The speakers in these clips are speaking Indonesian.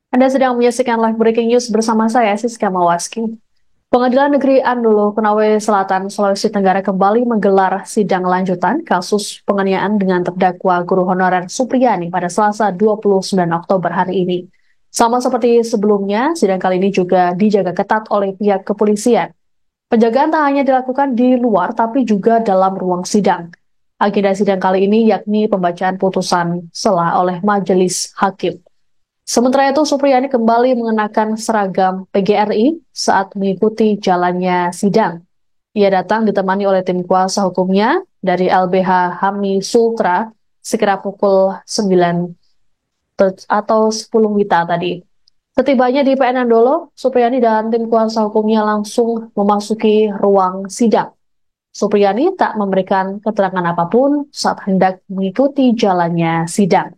Anda sedang menyaksikan live breaking news bersama saya, Siska Mawaski. Pengadilan Negeri Andolo, Konawe Selatan, Sulawesi Tenggara kembali menggelar sidang lanjutan kasus penganiayaan dengan terdakwa guru honorer Supriyani pada Selasa 29 Oktober hari ini. Sama seperti sebelumnya, sidang kali ini juga dijaga ketat oleh pihak kepolisian. Penjagaan tak hanya dilakukan di luar, tapi juga dalam ruang sidang. Agenda sidang kali ini yakni pembacaan putusan sela oleh majelis hakim. Sementara itu, Supriyani kembali mengenakan seragam PGRI saat mengikuti jalannya sidang. Ia datang ditemani oleh tim kuasa hukumnya dari LBH Hami Sultra sekira pukul 9 atau 10 WITA tadi. Setibanya di PN Andolo, Supriyani dan tim kuasa hukumnya langsung memasuki ruang sidang. Supriyani tak memberikan keterangan apapun saat hendak mengikuti jalannya sidang.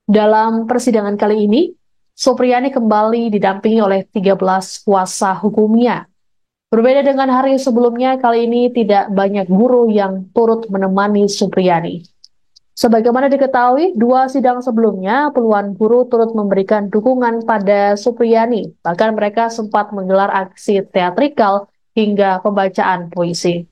Dalam persidangan kali ini, Supriyani kembali didampingi oleh 13 kuasa hukumnya. Berbeda dengan hari sebelumnya, kali ini tidak banyak guru yang turut menemani Supriyani. Sebagaimana diketahui, dua sidang sebelumnya, puluhan guru turut memberikan dukungan pada Supriyani. Bahkan mereka sempat menggelar aksi teatrikal hingga pembacaan puisi.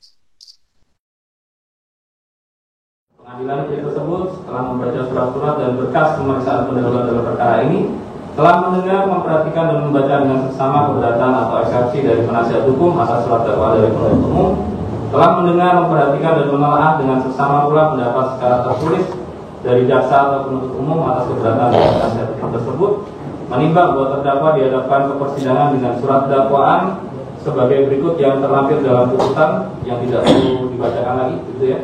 Pengadilan negeri tersebut setelah membaca surat-surat dan berkas pemeriksaan pendahuluan dalam perkara ini telah mendengar, memperhatikan dan membaca dengan seksama keberatan atau eksepsi dari penasihat hukum atas surat dakwaan dari penuntut umum, telah mendengar, memperhatikan dan menelaah dengan seksama pula pendapat secara tertulis dari jaksa atau penuntut umum atas keberatan dari penasihat hukum tersebut, menimbang bahwa terdakwa dihadapkan ke persidangan dengan surat dakwaan sebagai berikut yang terlampir dalam putusan yang tidak perlu dibacakan lagi, gitu ya.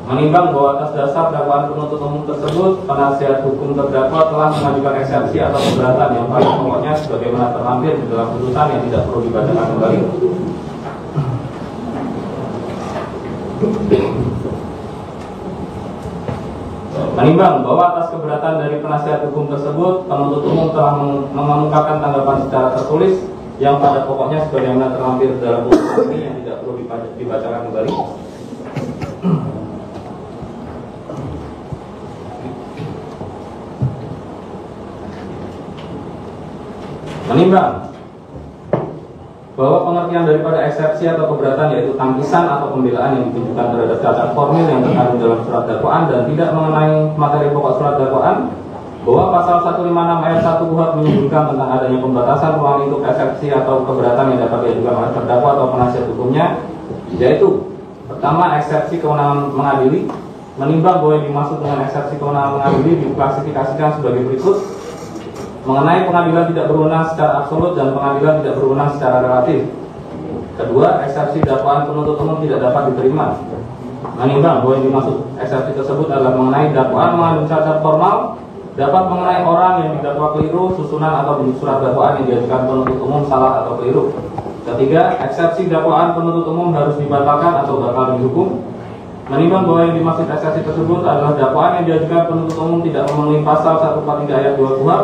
Menimbang bahwa atas dasar dakwaan penuntut umum tersebut, penasihat hukum terdakwa telah mengajukan eksepsi atau keberatan yang paling pokoknya sebagaimana terlampir di dalam putusan yang tidak perlu dibacakan kembali. Menimbang bahwa atas keberatan dari penasihat hukum tersebut, penuntut umum telah mengemukakan tanggapan secara tertulis yang pada pokoknya sebagaimana terlampir dalam putusan ini yang tidak perlu dibacakan kembali. Menimbang bahwa pengertian daripada eksepsi atau keberatan yaitu tangkisan atau pembelaan yang ditujukan terhadap cacat formil yang terkandung dalam surat dakwaan dan tidak mengenai materi pokok surat dakwaan, bahwa pasal 156 ayat 1 KUHP menyebutkan tentang adanya pembatasan ruang lingkup eksepsi atau keberatan yang dapat diajukan oleh terdakwa atau penasihat hukumnya, yaitu pertama, eksepsi kewenangan mengadili. Menimbang bahwa yang dimaksud dengan eksepsi kewenangan mengadili diklasifikasikan sebagai berikut: mengenai pengadilan tidak berwenang secara absolut dan pengadilan tidak berwenang secara relatif. Kedua, eksepsi dakwaan penuntut umum tidak dapat diterima. Menimbang bahwa yang dimaksud eksepsi tersebut adalah mengenai dakwaan mengandung cacat formal, dapat mengenai orang yang didakwa keliru, susunan atau bentuk surat dakwaan yang diajukan penuntut umum salah atau keliru. Ketiga, eksepsi dakwaan penuntut umum harus dibatalkan atau batal dihukum. Menimbang bahwa yang dimaksud eksepsi tersebut adalah dakwaan yang diajukan penuntut umum tidak memenuhi pasal 143 ayat 2 KUHP.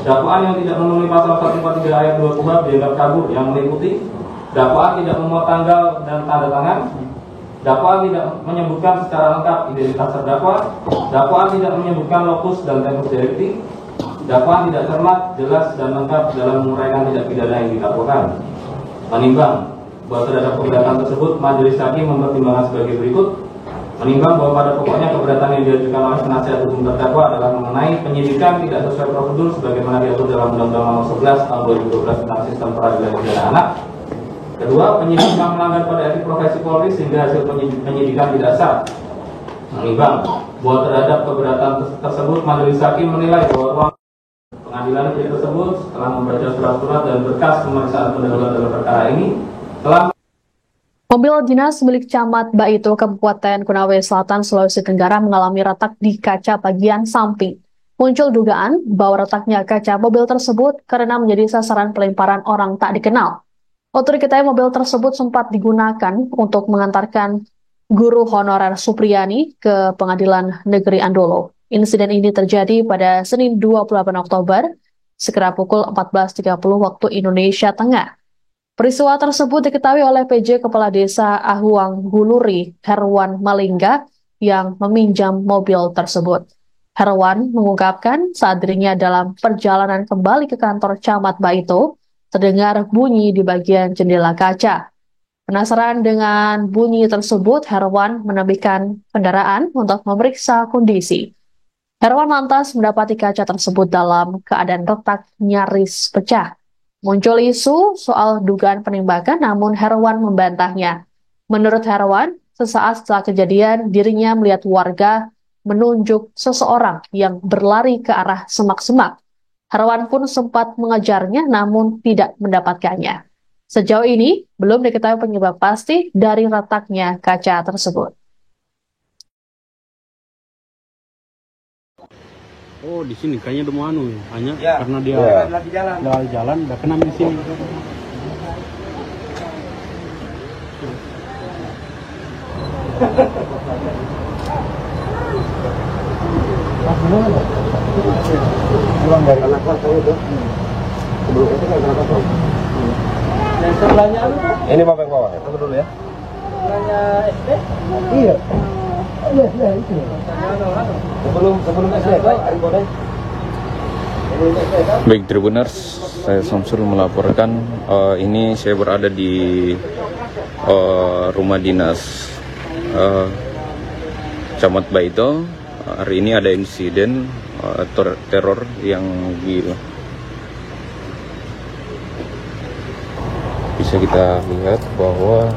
Dakwaan yang tidak memenuhi pasal 143 ayat 2 KUHP dianggap kabur yang meliputi dakwaan tidak memuat tanggal dan tanda tangan, dakwaan tidak menyebutkan secara lengkap identitas terdakwa, dakwaan tidak menyebutkan lokus dan tempus delicti, dakwaan tidak cermat, jelas dan lengkap dalam menguraikan tindak pidana yang didakwakan. Menimbang bahwa terhadap keberatan tersebut, majelis hakim mempertimbangkan sebagai berikut. Menimbang bahwa pada pokoknya keberatan yang diajukan oleh penasihat hukum terdakwa adalah mengenai penyidikan tidak sesuai prosedur sebagaimana diatur dalam Undang-Undang Nomor 11 Tahun 2012 tentang Sistem Peradilan Pidana Anak. Kedua, penyidikan melanggar pada etik profesi Polri sehingga hasil penyidikan tidak sah. Menimbang bahwa terhadap keberatan tersebut, majelis hakim menilai bahwa ruang pengadilan negeri tersebut setelah membaca surat-surat dan berkas pemeriksaan pendahuluan dalam perkara ini telah Mobil dinas milik Camat Baito, Kabupaten Konawe Selatan, Sulawesi Tenggara mengalami retak di kaca bagian samping. Muncul dugaan bahwa retaknya kaca mobil tersebut karena menjadi sasaran pelemparan orang tak dikenal. Otoritas mobil tersebut sempat digunakan untuk mengantarkan guru honorer Supriyani ke Pengadilan Negeri Andolo. Insiden ini terjadi pada Senin 28 Oktober, sekira pukul 14.30 waktu Indonesia Tengah. Peristiwa tersebut diketahui oleh PJ Kepala Desa Ahuang Guluri, Herwan Malingga, yang meminjam mobil tersebut. Herwan mengungkapkan saat dirinya dalam perjalanan kembali ke kantor Camat Baito, terdengar bunyi di bagian jendela kaca. Penasaran dengan bunyi tersebut, Herwan menambahkan kendaraan untuk memeriksa kondisi. Herwan lantas mendapati kaca tersebut dalam keadaan retak nyaris pecah. Muncul isu soal dugaan penembakan, namun Herwan membantahnya. Menurut Herwan, sesaat setelah kejadian, dirinya melihat warga menunjuk seseorang yang berlari ke arah semak-semak. Herwan pun sempat mengejarnya, namun tidak mendapatkannya. Sejauh ini, belum diketahui penyebab pasti dari retaknya kaca tersebut. Oh, di sini kayaknya udah mau hanya Ya, karena dia lagi jalan. udah jalan, udah kena di sini. Pulang dari anak saya itu. Sebelum itu kan kenapa tahu? Yang sebelahnya Ini bapak yang bawa ya? Tunggu dulu ya. sebelahnya SD. Iya. Iya, itu. Sebelum SD kan, Ari Bodai. Baik Tribuners, saya Samsul melaporkan ini saya berada di rumah dinas Camat Baito. Hari ini ada insiden teror yang bisa kita lihat bahwa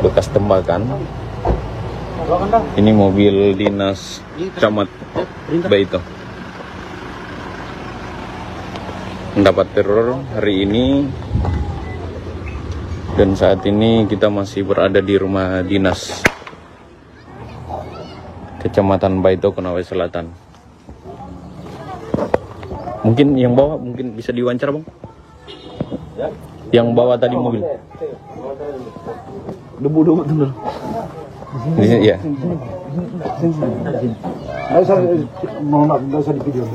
bekas tembakan. Ini mobil dinas Camat Baito mendapat teror hari ini, dan saat ini kita masih berada di rumah dinas Kecamatan Baito, Konawe Selatan. Mungkin yang bawa mungkin bisa diwawancara, Bang? Yang bawa tadi mobil. Debu betul. Di sini, ya. Nggak usah, mohon maaf, nggak usah di video.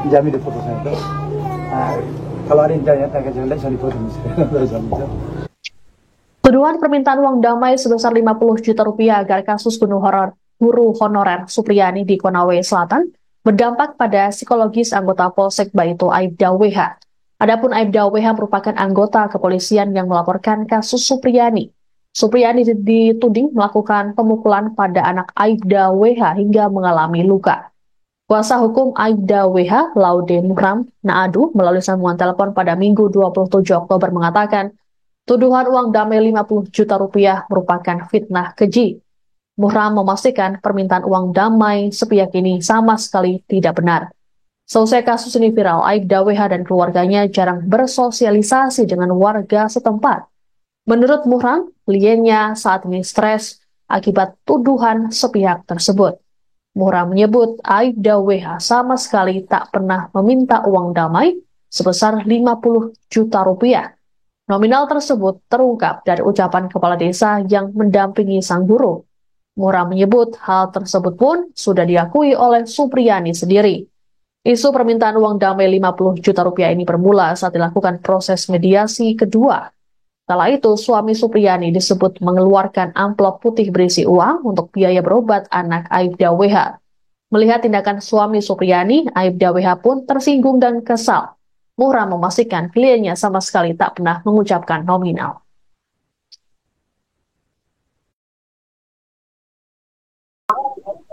Jamin di foto saya. Kalau ada yang tanya, bisa di foto. Tuduhan permintaan uang damai sebesar 50 juta rupiah agar kasus guru honorer Supriyani di Konawe Selatan berdampak pada psikologis anggota Polsek Baito Aibda WH. Adapun Aibda WH merupakan anggota kepolisian yang melaporkan kasus Supriyani. Supriyani dituding melakukan pemukulan pada anak Aibda WH hingga mengalami luka. Kuasa hukum Aibda WH, Laude Muhram Naadu, melalui sambungan telepon pada Minggu 27 Oktober mengatakan, tuduhan uang damai 50 juta rupiah merupakan fitnah keji. Muhram memastikan permintaan uang damai sepihak ini sama sekali tidak benar. Selesai kasus ini viral, Aibda WH dan keluarganya jarang bersosialisasi dengan warga setempat. Menurut Muhram, kliennya saat ini stres akibat tuduhan sepihak tersebut. Muhram menyebut Aibda WH sama sekali tak pernah meminta uang damai sebesar 50 juta rupiah. Nominal tersebut terungkap dari ucapan kepala desa yang mendampingi sang guru. Muhram menyebut hal tersebut pun sudah diakui oleh Supriyani sendiri. Isu permintaan uang damai 50 juta rupiah ini bermula saat dilakukan proses mediasi kedua. Kala itu, suami Supriyani disebut mengeluarkan amplop putih berisi uang untuk biaya berobat anak Aibda WH. Melihat tindakan suami Supriyani, Aibda WH pun tersinggung dan kesal. Muhram memastikan kliennya sama sekali tak pernah mengucapkan nominal.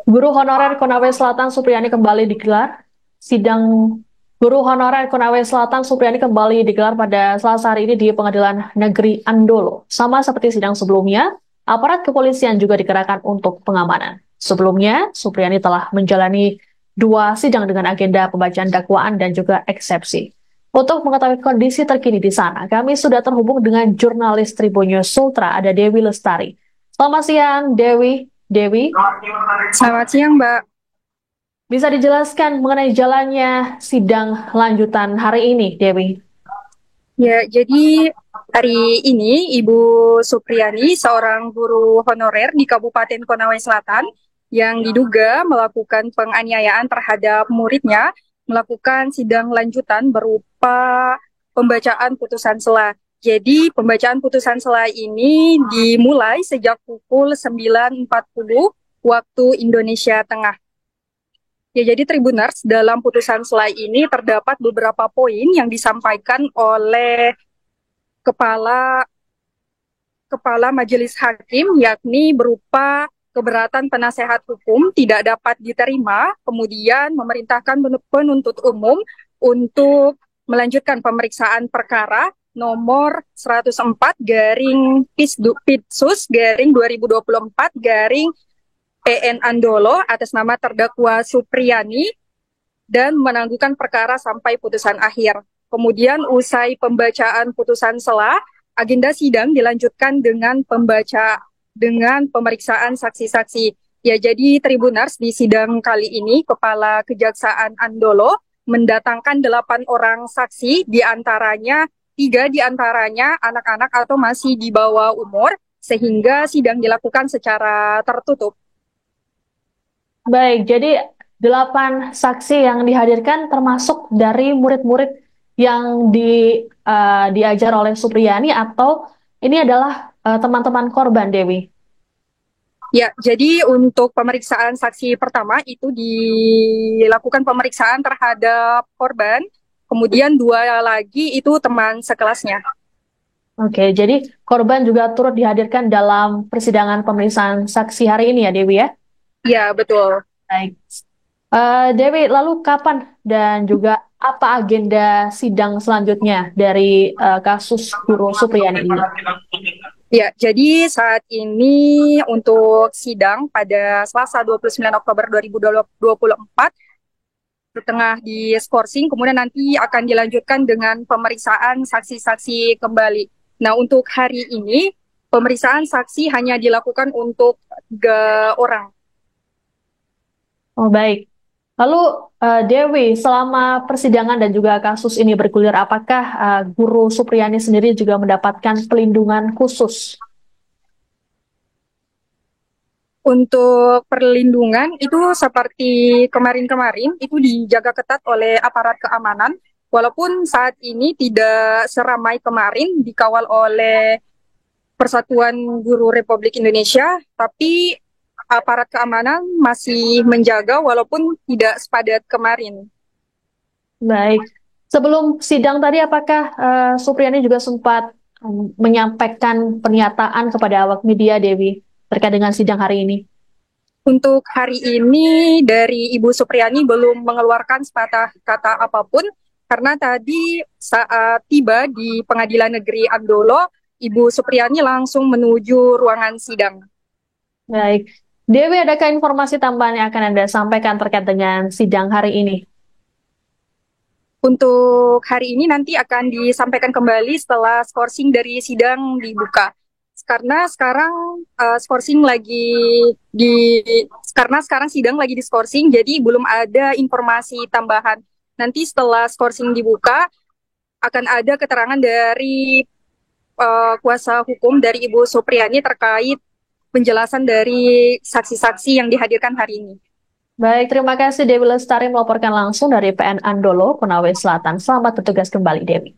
Guru honorer Konawe Selatan Supriyani kembali digelar. Sidang Guru honorer Konawe Selatan Supriyani kembali digelar pada Selasa hari ini di Pengadilan Negeri Andolo. Sama seperti sidang sebelumnya, aparat kepolisian juga dikerahkan untuk pengamanan. Sebelumnya, Supriyani telah menjalani 2 sidang dengan agenda pembacaan dakwaan dan juga eksepsi. Untuk mengetahui kondisi terkini di sana, kami sudah terhubung dengan jurnalis Tribunnews Sultra, ada Dewi Lestari. Selamat siang, Dewi. Selamat siang, Mbak. Bisa dijelaskan mengenai jalannya sidang lanjutan hari ini, Dewi? Ya, jadi hari ini Ibu Supriyani, seorang guru honorer di Kabupaten Konawe Selatan, yang diduga melakukan penganiayaan terhadap muridnya, melakukan sidang lanjutan berupa pembacaan putusan sela. Jadi pembacaan putusan sela ini dimulai sejak pukul 9.40 waktu Indonesia Tengah. Ya, jadi Tribuners, dalam putusan selai ini terdapat beberapa poin yang disampaikan oleh Kepala Majelis Hakim, yakni berupa keberatan penasehat hukum tidak dapat diterima, kemudian memerintahkan penuntut umum untuk melanjutkan pemeriksaan perkara nomor 104 garing Pitsus garing 2024 garing PN Andolo atas nama terdakwa Supriyani dan menangguhkan perkara sampai putusan akhir. Kemudian usai pembacaan putusan sela, agenda sidang dilanjutkan dengan pemeriksaan saksi-saksi. Ya, jadi Tribuners, di sidang kali ini Kepala Kejaksaan Andolo mendatangkan 8 orang saksi, diantaranya 3 diantaranya anak-anak atau masih di bawah umur, sehingga sidang dilakukan secara tertutup. Baik, jadi 8 saksi yang dihadirkan termasuk dari murid-murid yang diajar oleh Supriyani atau ini adalah teman-teman korban, Dewi? Ya, jadi untuk pemeriksaan saksi pertama itu dilakukan pemeriksaan terhadap korban, kemudian 2 lagi itu teman sekelasnya. Oke, jadi korban juga turut dihadirkan dalam persidangan pemeriksaan saksi hari ini ya, Dewi ya? Ya, betul. Baik. Dewi, lalu kapan dan juga apa agenda sidang selanjutnya dari kasus Guru Supriyani ini? Ya, jadi saat ini untuk sidang pada Selasa 29 Oktober 2024 setengah diskorsing, kemudian nanti akan dilanjutkan dengan pemeriksaan saksi-saksi kembali. Nah, untuk hari ini pemeriksaan saksi hanya dilakukan untuk 3 orang. Oh, baik. Lalu Dewi, selama persidangan dan juga kasus ini bergulir, apakah Guru Supriyani sendiri juga mendapatkan pelindungan khusus? Untuk perlindungan itu seperti kemarin-kemarin itu dijaga ketat oleh aparat keamanan, walaupun saat ini tidak seramai kemarin dikawal oleh Persatuan Guru Republik Indonesia, tapi aparat keamanan masih menjaga walaupun tidak sepadat kemarin. Baik. Sebelum sidang tadi, apakah Supriyani juga sempat menyampaikan pernyataan kepada awak media, Dewi, terkait dengan sidang hari ini? Untuk hari ini dari Ibu Supriyani belum mengeluarkan sepatah kata apapun, karena tadi saat tiba di Pengadilan Negeri Andolo, Ibu Supriyani langsung menuju ruangan sidang. Baik. Dewi, adakah informasi tambahan yang akan Anda sampaikan terkait dengan sidang hari ini? Untuk hari ini nanti akan disampaikan kembali setelah skorsing dari sidang dibuka. Karena sekarang sekarang sidang lagi diskorsing, jadi belum ada informasi tambahan. Nanti setelah skorsing dibuka akan ada keterangan dari kuasa hukum dari Ibu Supriyani terkait penjelasan dari saksi-saksi yang dihadirkan hari ini. Baik, terima kasih Dewi Lestari melaporkan langsung dari PN Andolo, Konawe Selatan. Selamat bertugas kembali, Dewi.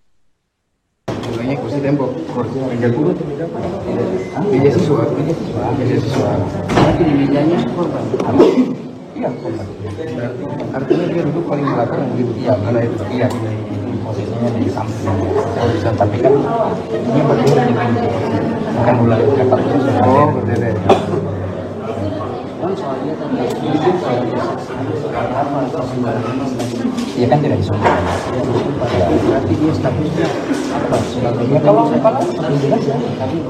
Kursi tembok, meja guru, meja siswa. Tapi di mejanya korban. Iya, korban. Artinya dia duduk paling belakang gitu. Iya, karena itu. Iya, posisinya di samping. Bisa, tapi kan ini berdiri di pintu. Bukan mulai kapaknya sudah. Oh, berdiri. Iya kan tidak disumpah. Berarti dia statusnya apa? Ya kalau jelas ya. Tapi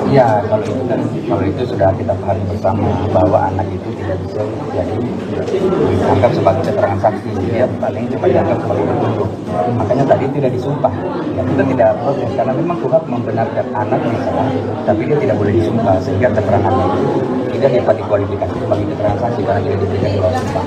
ya kalau itu sudah kita pahami bersama bahwa anak itu tidak bisa jadi dianggap sebagai keterangan saksi, dia paling cuma dianggap sebagai petunjuk. Makanya tadi tidak disumpah. Ya, kita tidak protes karena memang Kuhap membenarkan anak misalnya, tapi dia tidak boleh disumpah sehingga keterangannya itu tidak dapat dikualifikasi sebagai keterangan saksi karena tidak diberikan di bawah sumpah.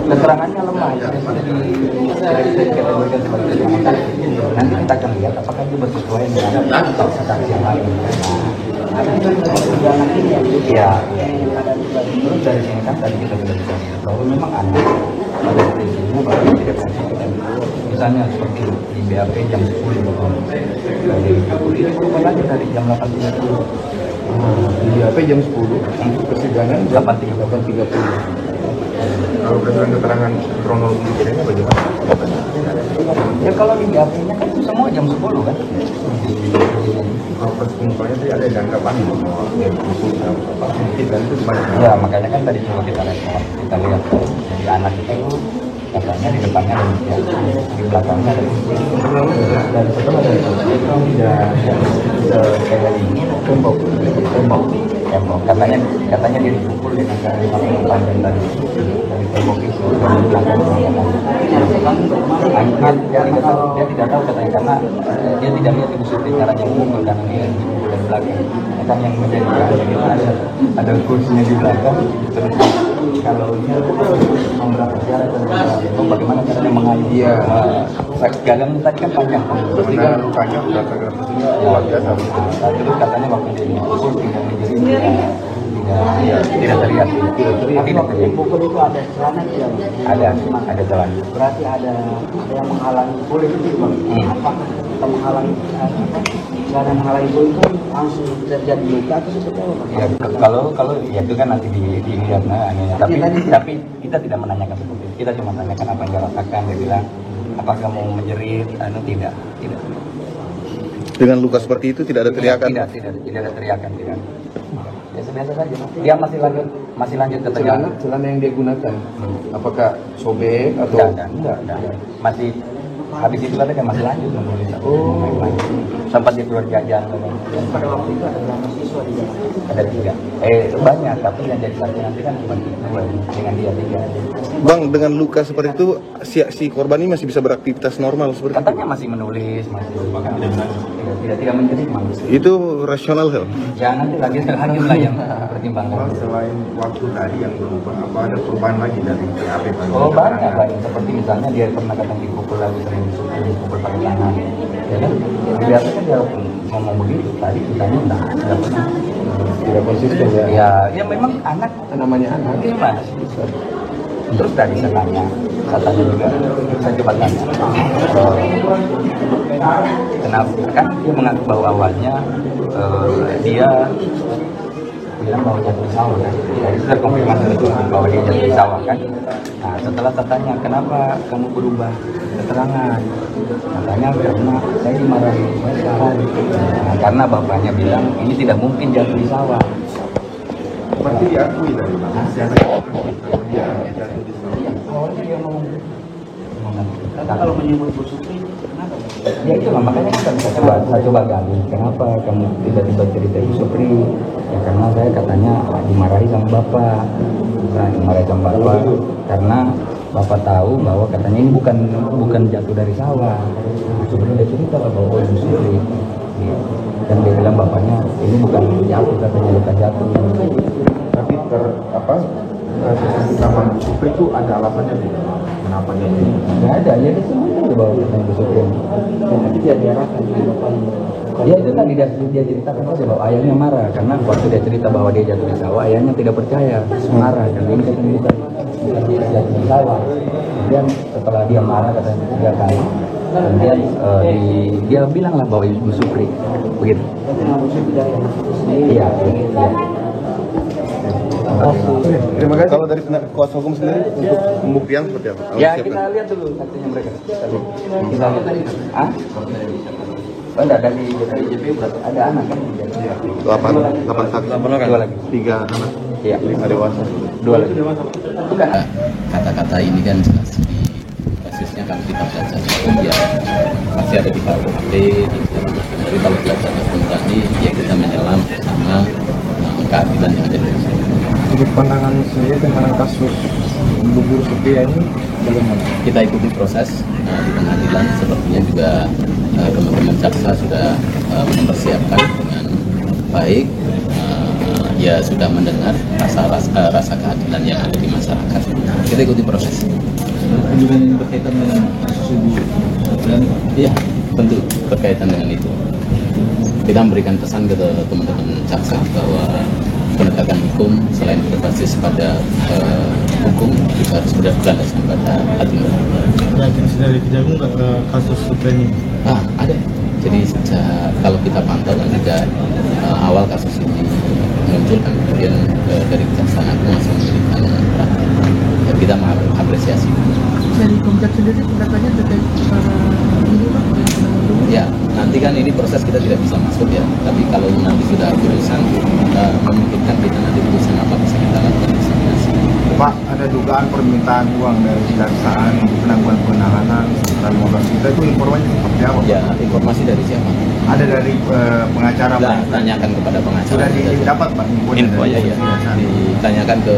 Keterangannya lemah, dikategorikan sebagai keterangan saksi. Nanti kita akan lihat apakah itu bersesuaian dengan saksi yang lain. Iya. Terus dari sini kan tadi kita sudah bisa lihat bahwa memang anak pada prinsipnya bahwa tidak konsisten. Misalnya seperti di BAP jam 10 dari itu lagi dari jam 8.30. Di BAP jam 10, persidangan jam 8.30. Kalau berdasarkan keterangan kronologi kejadiannya bagaimana? Ya kalau di BAP-nya kan semua jam 10 kan. Kalau persidangannya tadi ada yang anggapan bahwa dia dipukul apa mungkin dan itu gimana? Ya makanya kan tadi coba kita respon, kita lihat jadi anak itu katanya di depannya ada meja, di belakangnya ada meja. Dan setelah dari itu tidak kayak ini tembok. Katanya dia dipukul dengan cara yang panjang dari tembok itu dan di belakangnya. Dia tidak tahu katanya karena dia tidak lihat ibu Supri caranya memukul karena dia dipukul dari belakang. Kan yang menjadi ada kursinya di belakang terus kalau dia memberapa cara bagaimana caranya mengayu dia gagangnya tadi kan panjang Sebenarnya lukanya berdasarkan posisinya luar biasa. terus katanya waktu dia dipukul tidak menjadi tidak teriak tapi waktu dipukul itu ada celana tidak ada celana berarti ada yang menghalangi boleh itu bang apa kita menghalangi cara menghalangi itu langsung terjadi luka atau seperti apa? Ya, kalau ya itu kan nanti dilihat tapi kita tidak menanyakan seperti itu. Kita cuma tanyakan apa yang dia rasakan. Dia bilang apakah mau menjerit? Tidak. Dengan luka seperti itu tidak ada teriakan? Tidak ada teriakan, tidak. Ya sebiasa saja. Dia masih lanjut ke celana yang dia gunakan apakah sobek atau enggak. Masih habis itu kan masih lanjut menulis. Sempat dia keluar jajan. Pada waktu itu ada berapa siswa di dalam? Ada 3. Banyak, tapi yang jadi satu nanti kan cuma 2 dengan dia 3. Bang, dengan luka seperti itu si korban ini masih bisa beraktivitas normal seperti itu? Katanya masih menulis, masih tidak menjerit manusia. Itu rasional kan? Ya nanti lagi lah yang pertimbangkan. Selain waktu tadi yang berubah, apa ada perubahan lagi dari BAP? Oh banyak. Seperti misalnya dia pernah kadang dipukul lagi, sering dipukul pakai tangan. Ya kan? Biasa kan dia ngomong begitu. Tadi kitanya tidak pernah. Tidak konsisten ya? Ya memang anak. Namanya anak. Gimana sih? Terus tadi saya tanya juga, saya coba tanya. Kenapa? Kan dia mengaku bahwa awalnya dia bilang bahwa jatuh di sawah kan. Jadi sudah konfirmasi itu bahwa dia jatuh di sawah kan. Nah setelah saya tanya kenapa kamu berubah keterangan, katanya karena saya dimarahi. Nah, karena bapaknya bilang ini tidak mungkin jatuh di sawah. Berarti diakui tadi Bang? Dia jatuh di sawah. Awalnya dia ngomong. Kalau menyebut Bu Supri, kenapa? Ya itu lah, makanya kan saya coba gali. Kenapa kamu tiba-tiba cerita Ibu Supri? Ya karena saya katanya dimarahi sama bapak. Karena bapak tahu bahwa katanya ini bukan jatuh dari sawah. Sebelum dia cerita bahwa Ibu Supri. Dan dia bilang bapaknya ini bukan jatuh, katanya luka jatuh. Tapi sama Bu Supri itu ada alasannya tidak? Kenapa dia begini? Nggak ada, ya dia semua itu bahwa katanya Bu Supri. Nanti dia diarahkan ke bapaknya. Ya itu tadi dia ceritakan saja bahwa ayahnya marah karena waktu dia cerita bahwa dia jatuh di sawah, ayahnya tidak percaya, marah karena ini katanya dia jatuh di sawah. Kemudian setelah dia marah katanya 3 kali, kemudian dia bilang lah bahwa Ibu Supri begitu. Iya. Terima kasih. Kalau dari kuasa hukum sendiri untuk pembuktian seperti apa? Ya kita lihat dulu saksinya mereka. Kita lihat. Oh enggak, dari JP berarti ada anak kan? 8 saksi. 2 lagi. 3 anak. Iya. Ada dewasa. 2 lagi. Bukan. Kata-kata ini kan jelas di basisnya kalau kita belajar ya masih ada di KUHP, tapi kalau belajar hukum tadi ya kita menyelam bersama keadilan yang ada di sini. Untuk pandangan saya tentang kasus Bu Supri ini bagaimana? Kita ikuti proses di pengadilan, sepertinya juga teman-teman jaksa sudah mempersiapkan dengan baik, ya sudah mendengar rasa keadilan yang ada di masyarakat. Kita ikuti proses. Juga yang berkaitan dengan kasus Ibu Supri? Iya, tentu berkaitan dengan itu. kita memberikan pesan ke teman-teman jaksa bahwa penegakan hukum selain berbasis pada hukum juga harus berdasarkan pada hati nurani. Yakin dari Kejagung nggak ke kasus ini? Ada. Jadi sejak kalau kita pantau kan sejak awal kasus ini muncul kan, kemudian dari Kejaksaan Agung masih memberikan perhatian dan kita mengapresiasi. Dari Komjak sendiri pendapatnya terkait para ini Pak? Ya, nanti kan ini proses kita tidak bisa masuk ya, tapi kalau nanti sudah putusan memungkinkan kita nanti putusan apa bisa kita lakukan diskriminasi. Pak, ada dugaan permintaan uang dari kejaksaan untuk penangguhan penahanan sekitar 15 juta, itu informasinya seperti apa? Ya, informasi dari siapa? Ada dari pengacara Pak. Tanyakan kepada pengacara. Sudah didapat Pak info ya, ditanyakan ke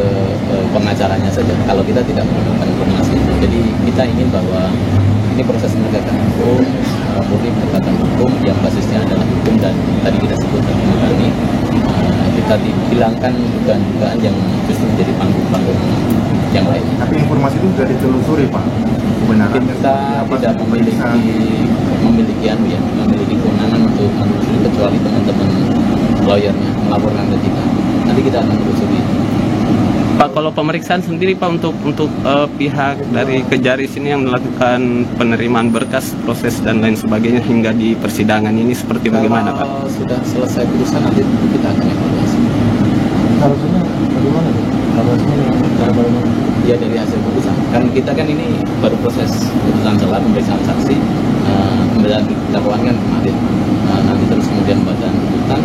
pengacaranya saja. Kalau kita tidak menemukan informasi, jadi kita ingin bahwa ini proses penegakan hukum, murni penegakan hukum yang basisnya adalah hukum dan tadi kita sebut tadi kita dihilangkan dugaan-dugaan yang justru menjadi panggung-panggung yang lain. Tapi informasi itu sudah ditelusuri Pak. Kebenarannya kita tidak memiliki kewenangan untuk menelusuri kecuali teman-teman lawyernya melaporkan ke kita. Nanti kita akan telusuri. Pak, kalau pemeriksaan sendiri Pak untuk pihak dari Kejaris ini yang melakukan penerimaan berkas, proses dan lain sebagainya hingga di persidangan ini seperti bagaimana Pak? Kalau sudah selesai putusan nanti kita akan evaluasi. Harusnya bagaimana? Harusnya Ya dari hasil putusan. Kan kita kan ini baru proses putusan setelah pemeriksaan saksi, pembacaan dakwaan kan kemarin. Nanti terus kemudian pembacaan tuntutan,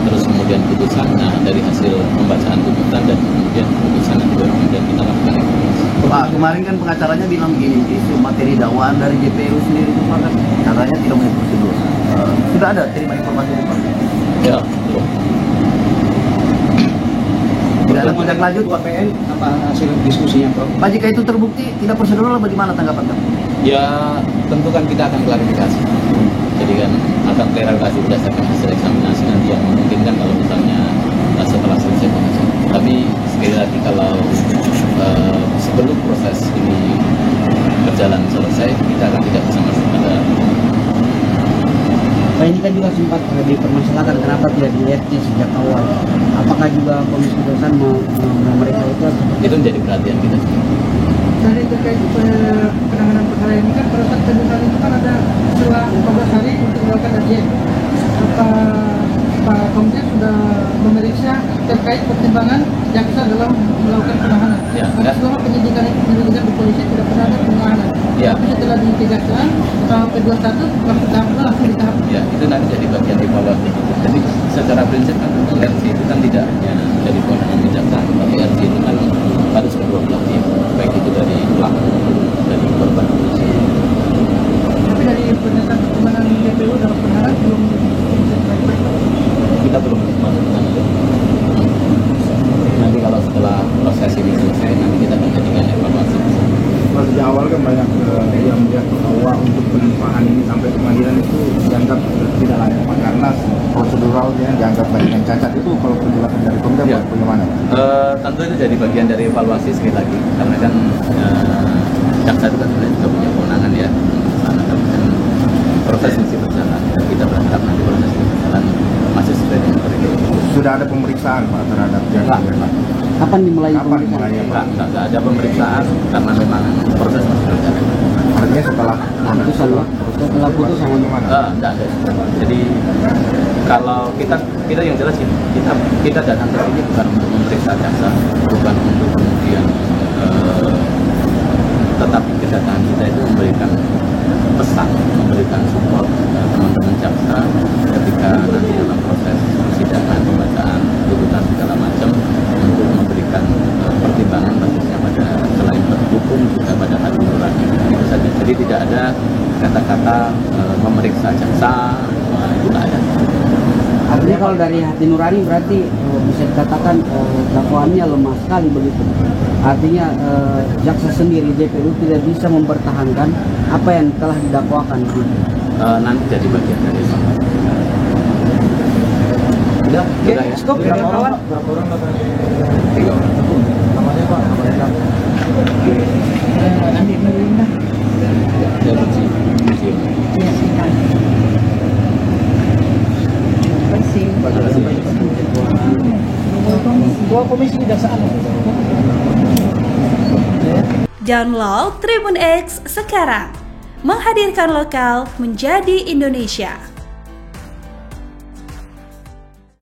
terus kemudian putusan. Nah dari hasil pembacaan tuntutan dan kemudian putusan nanti baru kemudian kita lakukan evaluasi. Pak, kemarin kan pengacaranya bilang gini, isu materi dakwaan dari JPU sendiri itu Pak kan katanya tidak memenuhi prosedur. Sudah ada terima informasi itu Pak? Ya, belum. Tidak ada tindak lanjut Pak PN apa hasil diskusinya Pak? Jika itu terbukti tidak prosedural, bagaimana tanggapan Pak? Ya tentu kan kita akan klarifikasi. Jadi kan akan klarifikasi berdasarkan hasil eksaminasi nanti yang memungkinkan kalau misalnya setelah selesai pengajian. Tapi sekali lagi kalau sebelum proses ini berjalan selesai kita akan tidak bisa masuk pada. Pak, ini kan juga sempat dipermasalahkan kenapa tidak dilihatnya sejak awal. Apakah juga Komisi Kejaksaan memeriksa itu? Itu menjadi perhatian kita. Dari terkait penanganan perkara ini kan pada saat penyidikan itu kan ada setelah 14 hari untuk melakukan kajian. Apa Pak Komjak sudah memeriksa terkait pertimbangan jaksa dalam melakukan penahanan? Ya, karena selama penyidikan di polisi tidak pernah ada penahanan. Ya. Tapi setelah di kejaksaan tahap ke-21 waktu tahapnya langsung ditahap. Ya, itu nanti jadi bagian evaluasi. Jadi secara prinsip kan RC itu kan tidak hanya dari kewenangan kejaksaan, tapi RC itu kan harus kedua belah pihak, baik itu dari pelaku dari korban. Tapi dari berdasarkan pertimbangan JPU dalam penahanan belum kita belum masuk ke sana. Nanti kalau setelah proses ini selesai, nanti kita akan jadikan evaluasi. Pas di awal kan banyak yang melihat bahwa untuk pelimpahan ini sampai pengadilan itu dianggap tidak layak Pak, karena proseduralnya dianggap banyak yang cacat. Itu kalau penjelasan dari Komjak Ya. bagaimana? Tentu itu jadi bagian dari evaluasi sekali lagi, karena kan jaksa itu kan sebenarnya juga punya kewenangan ya. Karena kan proses masih berjalan dan kita berharap nanti proses ini berjalan masih sesuai dengan koridor. Sudah ada pemeriksaan Pak terhadap jaksa? kapan dimulai Enggak ada pemeriksaan karena memang proses masih berjalan. Artinya setelah putusan bagaimana? Enggak ada. Jadi kalau kita yang jelas ini, kita datang ke sini bukan untuk memeriksa jaksa, bukan untuk kemudian tetapi kedatangan kita itu memberikan pesan, memberikan support teman-teman jaksa ketika nanti dalam proses persidangan, pembacaan tuntutan segala macam untuk memberikan pertimbangan basisnya pada selain hukum juga pada hati nurani itu saja. Jadi tidak ada kata-kata memeriksa jaksa, itu tidak ada. Artinya kalau dari hati nurani berarti bisa dikatakan dakwaannya lemah sekali begitu. Artinya jaksa sendiri JPU tidak bisa mempertahankan apa yang telah didakwakan. Nanti jadi bagian dari itu. Sudah ya. Stop. Berapa orang? 3 orang. Namanya Pak? Andi Melinda. Dari museum. Iya, komisi kejaksaan. Download Tribun X sekarang, menghadirkan lokal menjadi Indonesia.